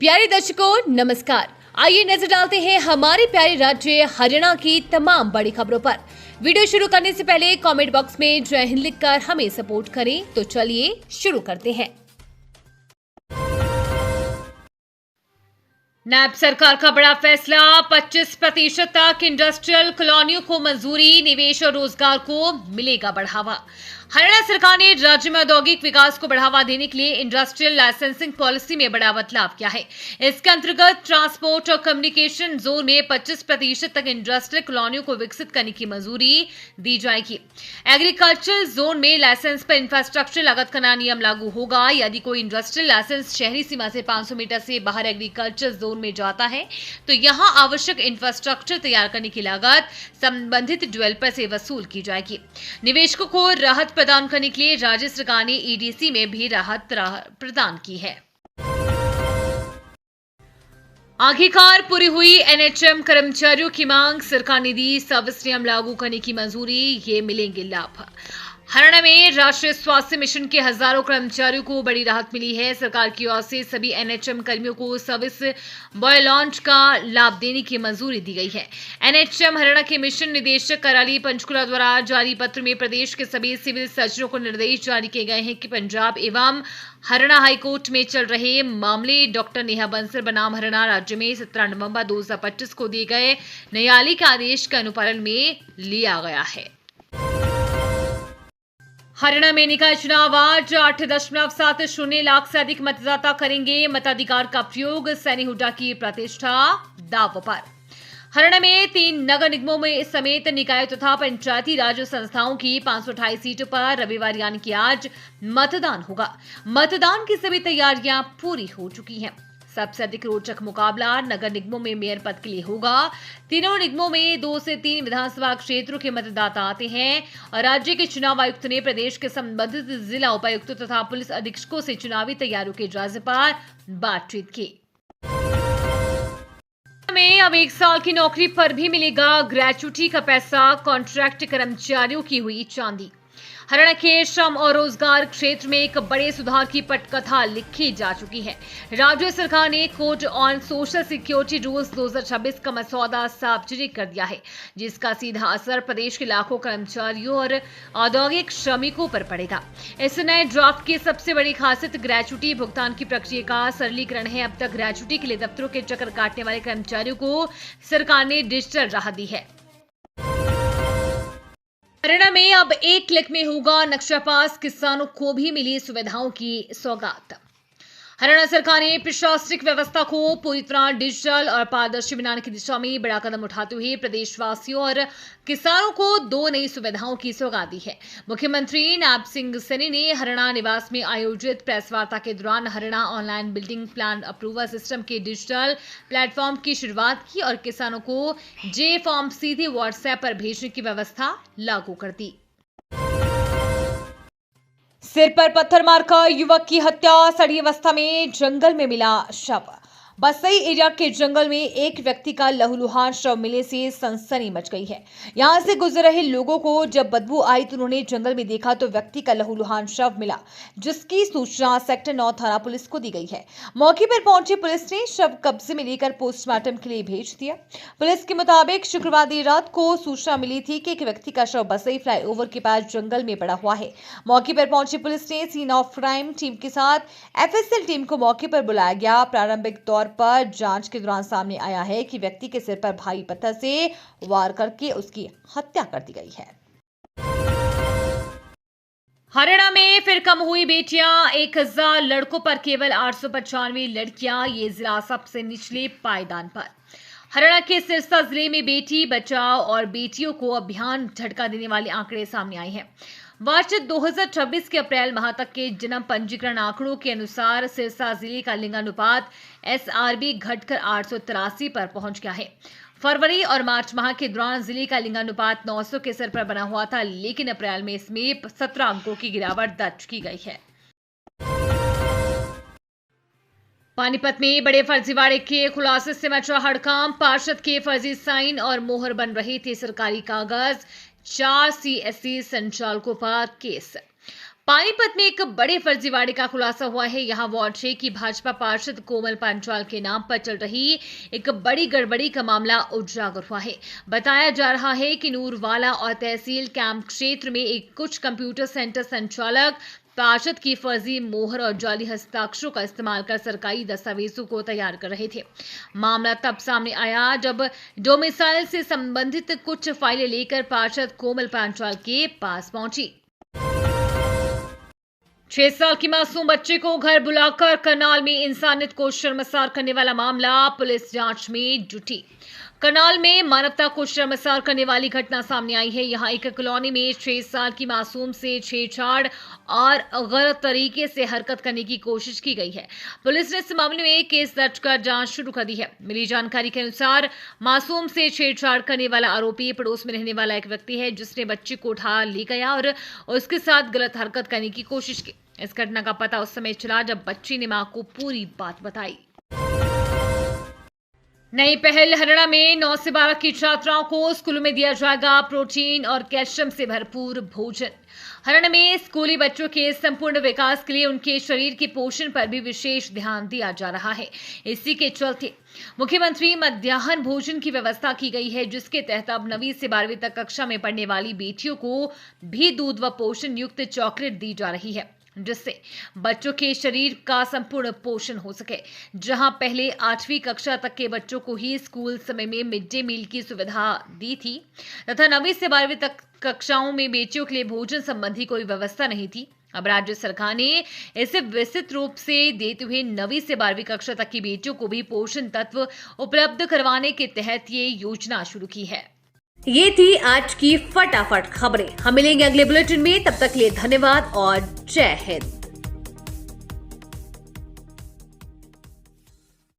प्यारे दर्शकों नमस्कार। आइए नजर डालते हैं हमारे प्यारे राज्य हरियाणा की तमाम बड़ी खबरों पर। वीडियो शुरू करने से पहले कमेंट बॉक्स में जय हिंद लिखकर हमें सपोर्ट करें। तो चलिए शुरू करते हैं। नायब सरकार का बड़ा फैसला, 25% तक इंडस्ट्रियल कॉलोनियों को मंजूरी, निवेश और रोजगार को मिलेगा बढ़ावा। हरियाणा सरकार ने राज्य में औद्योगिक विकास को बढ़ावा देने के लिए इंडस्ट्रियल लाइसेंसिंग पॉलिसी में बड़ा बदलाव किया है। इसके अंतर्गत ट्रांसपोर्ट और कम्युनिकेशन जोन में 25% तक इंडस्ट्रियल कॉलोनियों को विकसित करने की मंजूरी दी जाएगी। एग्रीकल्चरल जोन में लाइसेंस पर इंफ्रास्ट्रक्चर लागत का नया नियम लागू होगा। यदि कोई इंडस्ट्रियल लाइसेंस शहरी सीमा से 500 मीटर से बाहर एग्रीकल्चर जोन में जाता है तो यहां आवश्यक इंफ्रास्ट्रक्चर तैयार करने की लागत संबंधित डेवलपर से वसूल की जाएगी। निवेशकों को राहत प्रदान करने के लिए राज्य सरकार ने ईडीसी में भी राहत प्रदान की है। आखिरकार पूरी हुई एनएचएम कर्मचारियों की मांग, सरकार ने दी सर्विस नियम लागू करने की मंजूरी, ये मिलेंगे लाभ। हरियाणा में राष्ट्रीय स्वास्थ्य मिशन के हजारों कर्मचारियों को बड़ी राहत मिली है। सरकार की ओर से सभी एनएचएम कर्मियों को सर्विस बॉय लॉन्च का लाभ देने की मंजूरी दी गई है। एनएचएम हरियाणा के मिशन निदेशक कराली पंचकुला द्वारा जारी पत्र में प्रदेश के सभी सिविल सर्जनों को निर्देश जारी किए गए हैं कि पंजाब एवं हरियाणा हाईकोर्ट में चल रहे मामले डॉक्टर नेहा बंसल बनाम हरियाणा राज्य में 17 नवंबर 2025 को दिए गए न्यायालय के आदेश के अनुपालन में लिया गया है। हरियाणा में निकाय चुनाव आज 8.70 लाख से अधिक मतदाता करेंगे मताधिकार का प्रयोग, सैनी हुड्डा की प्रतिष्ठा दांव पर। हरियाणा में 3 नगर निगमों में समेत निकाय तथा पंचायती राज संस्थाओं की 528 सीटों पर रविवार यानी कि आज मतदान होगा। मतदान की सभी तैयारियां पूरी हो चुकी हैं। सबसे अधिक रोचक मुकाबला नगर निगमों में मेयर पद के लिए होगा। तीनों निगमों में 2 से 3 विधानसभा क्षेत्रों के मतदाता आते हैं और राज्य के चुनाव आयुक्त ने प्रदेश के संबंधित जिला उपायुक्त तथा पुलिस अधीक्षकों से चुनावी तैयारियों के जायजे पर बातचीत की। में अब 1 साल की नौकरी पर भी मिलेगा ग्रेच्युटी का पैसा, कॉन्ट्रैक्ट कर्मचारियों की हुई चांदी। हरियाणा के श्रम और रोजगार क्षेत्र में एक बड़े सुधार की पटकथा लिखी जा चुकी है। राज्य सरकार ने code on social security rules 2026 का मसौदा सार्वजनिक कर दिया है, जिसका सीधा असर प्रदेश के लाखों कर्मचारियों और औद्योगिक श्रमिकों पर पड़ेगा। इस नए ड्राफ्ट की सबसे बड़ी खासियत ग्रेच्युटी भुगतान की प्रक्रिया का सरलीकरण है। अब तक ग्रेच्युटी के लिए दफ्तरों के चक्कर काटने वाले कर्मचारियों को सरकार ने डिजिटल राहत दी है। हरियाणा में अब 1 क्लिक में होगा नक्शा पास, किसानों को भी मिली सुविधाओं की सौगात। हरियाणा सरकार ने प्रशासनिक व्यवस्था को पूरी तरह डिजिटल और पारदर्शी बनाने की दिशा में बड़ा कदम उठाते हुए प्रदेशवासियों और किसानों को 2 नई सुविधाओं की सौगात दी है। मुख्यमंत्री नायब सिंह सैनी ने हरियाणा निवास में आयोजित प्रेस वार्ता के दौरान Haryana online building plan approval system के डिजिटल प्लेटफॉर्म की शुरुआत की और किसानों को जे फॉर्म सीधे व्हाट्सएप पर भेजने की व्यवस्था लागू कर दी। सिर पर पत्थर मारकर युवक की हत्या, सड़ी अवस्था में जंगल में मिला शव। बसई एरिया के जंगल में एक व्यक्ति का लहूलुहान शव मिलने से सनसनी मच गई है। यहां से गुजर रहे लोगों को जब बदबू आई तो उन्होंने जंगल में देखा तो व्यक्ति का लहूलुहान शव मिला, जिसकी सूचना सेक्टर 9 थाना पुलिस को दी गई है। मौके पर पहुंची पुलिस ने शव कब्जे में लेकर पोस्टमार्टम के लिए भेज दिया। पुलिस के मुताबिक शुक्रवार देर रात को सूचना मिली थी कि एक व्यक्ति का शव बसई फ्लाईओवर के पास जंगल में पड़ा हुआ है। मौके पर पहुंची पुलिस ने सीन ऑफ क्राइम टीम के साथ एफएसएल टीम को मौके पर बुलाया गया। प्रारंभिक तौर पर जांच के दौरान सामने आया है कि व्यक्ति के सिर पर भारी पत्थर से वार करके उसकी हत्या कर दी गई है। हरियाणा में फिर कम हुई बेटियां, 1000 लड़कों पर केवल 895 लड़कियां, ये जिला सबसे निचले पायदान पर। हरियाणा के सिरसा जिले में बेटी बचाओ और बेटियों को अभियान झटका देने वाले आंकड़े सामने आए हैं। वर्ष 2026 के अप्रैल माह तक के जन्म पंजीकरण आंकड़ों के अनुसार सिरसा जिले का लिंगानुपात एसआरबी घटकर 883 पर पहुंच गया है। फरवरी और मार्च माह के दौरान जिले का लिंगानुपात 900 के स्तर पर बना हुआ था, लेकिन अप्रैल में इसमें 17 अंकों की गिरावट दर्ज की गई है। पानीपत में बड़े फर्जीवाड़े के खुलासे से मचा हड़कंप, पार्षद के फर्जी साइन और मोहर बन रहे थे सरकारी कागज, 4 सीएससी संचालकों पर केस। पानीपत में एक बड़े फर्जीवाड़े का खुलासा हुआ है। यहाँ वार्ड 6 की भाजपा पार्षद कोमल पांचाल के नाम पर चल रही एक बड़ी गड़बड़ी का मामला उजागर हुआ है। बताया जा रहा है कि नूरवाला और तहसील कैंप क्षेत्र में एक कुछ कंप्यूटर सेंटर संचालक पार्षद की फर्जी मोहर और जाली हस्ताक्षरों का इस्तेमाल कर सरकारी दस्तावेजों को तैयार कर रहे थे। मामला तब सामने आया जब डोमिसाइल से संबंधित कुछ फाइलें लेकर पार्षद कोमल पांचाल के पास पहुंची। 6 साल की मासूम बच्चे को घर बुलाकर करनाल में इंसानियत को शर्मसार करने वाला मामला पुलिस जांच में जुटी। करनाल में मानवता को शर्मसार करने वाली घटना सामने आई है। यहाँ एक कॉलोनी में 6 साल की मासूम से छेड़छाड़ और गलत तरीके से हरकत करने की कोशिश की गई है। पुलिस ने इस मामले में केस दर्ज कर जांच शुरू कर दी है। मिली जानकारी के अनुसार मासूम से छेड़छाड़ करने वाला आरोपी पड़ोस में रहने वाला एक व्यक्ति है, जिसने बच्चे को उठा ले गया और उसके साथ गलत हरकत करने की कोशिश की। इस घटना का पता उस समय चला जब बच्ची ने मां को पूरी बात बताई। नई पहल, हरियाणा में 9 से 12 की छात्राओं को स्कूलों में दिया जाएगा प्रोटीन और कैल्शियम से भरपूर भोजन। हरियाणा में स्कूली बच्चों के संपूर्ण विकास के लिए उनके शरीर के पोषण पर भी विशेष ध्यान दिया जा रहा है। इसी के चलते मुख्यमंत्री मध्याह्न भोजन की व्यवस्था की गई है, जिसके तहत अब 9वीं से 12वीं तक कक्षा में पढ़ने वाली बेटियों को भी दूध व पोषण युक्त चॉकलेट दी जा रही है, जिससे बच्चों के शरीर का संपूर्ण पोषण हो सके। जहां पहले 8वीं कक्षा तक के बच्चों को ही स्कूल समय में मिड डे मील की सुविधा दी थी तथा 9वीं से 12वीं तक कक्षाओं में बेटियों के लिए भोजन संबंधी कोई व्यवस्था नहीं थी। अब राज्य सरकार ने इसे विस्तृत रूप से देते हुए 9वीं से 12वीं कक्षा तक की बेटियों को भी पोषण तत्व उपलब्ध करवाने के तहत ये योजना शुरू की है। ये थी आज की फटाफट खबरें। हम मिलेंगे अगले बुलेटिन में, तब तक के लिए धन्यवाद और जय हिंद।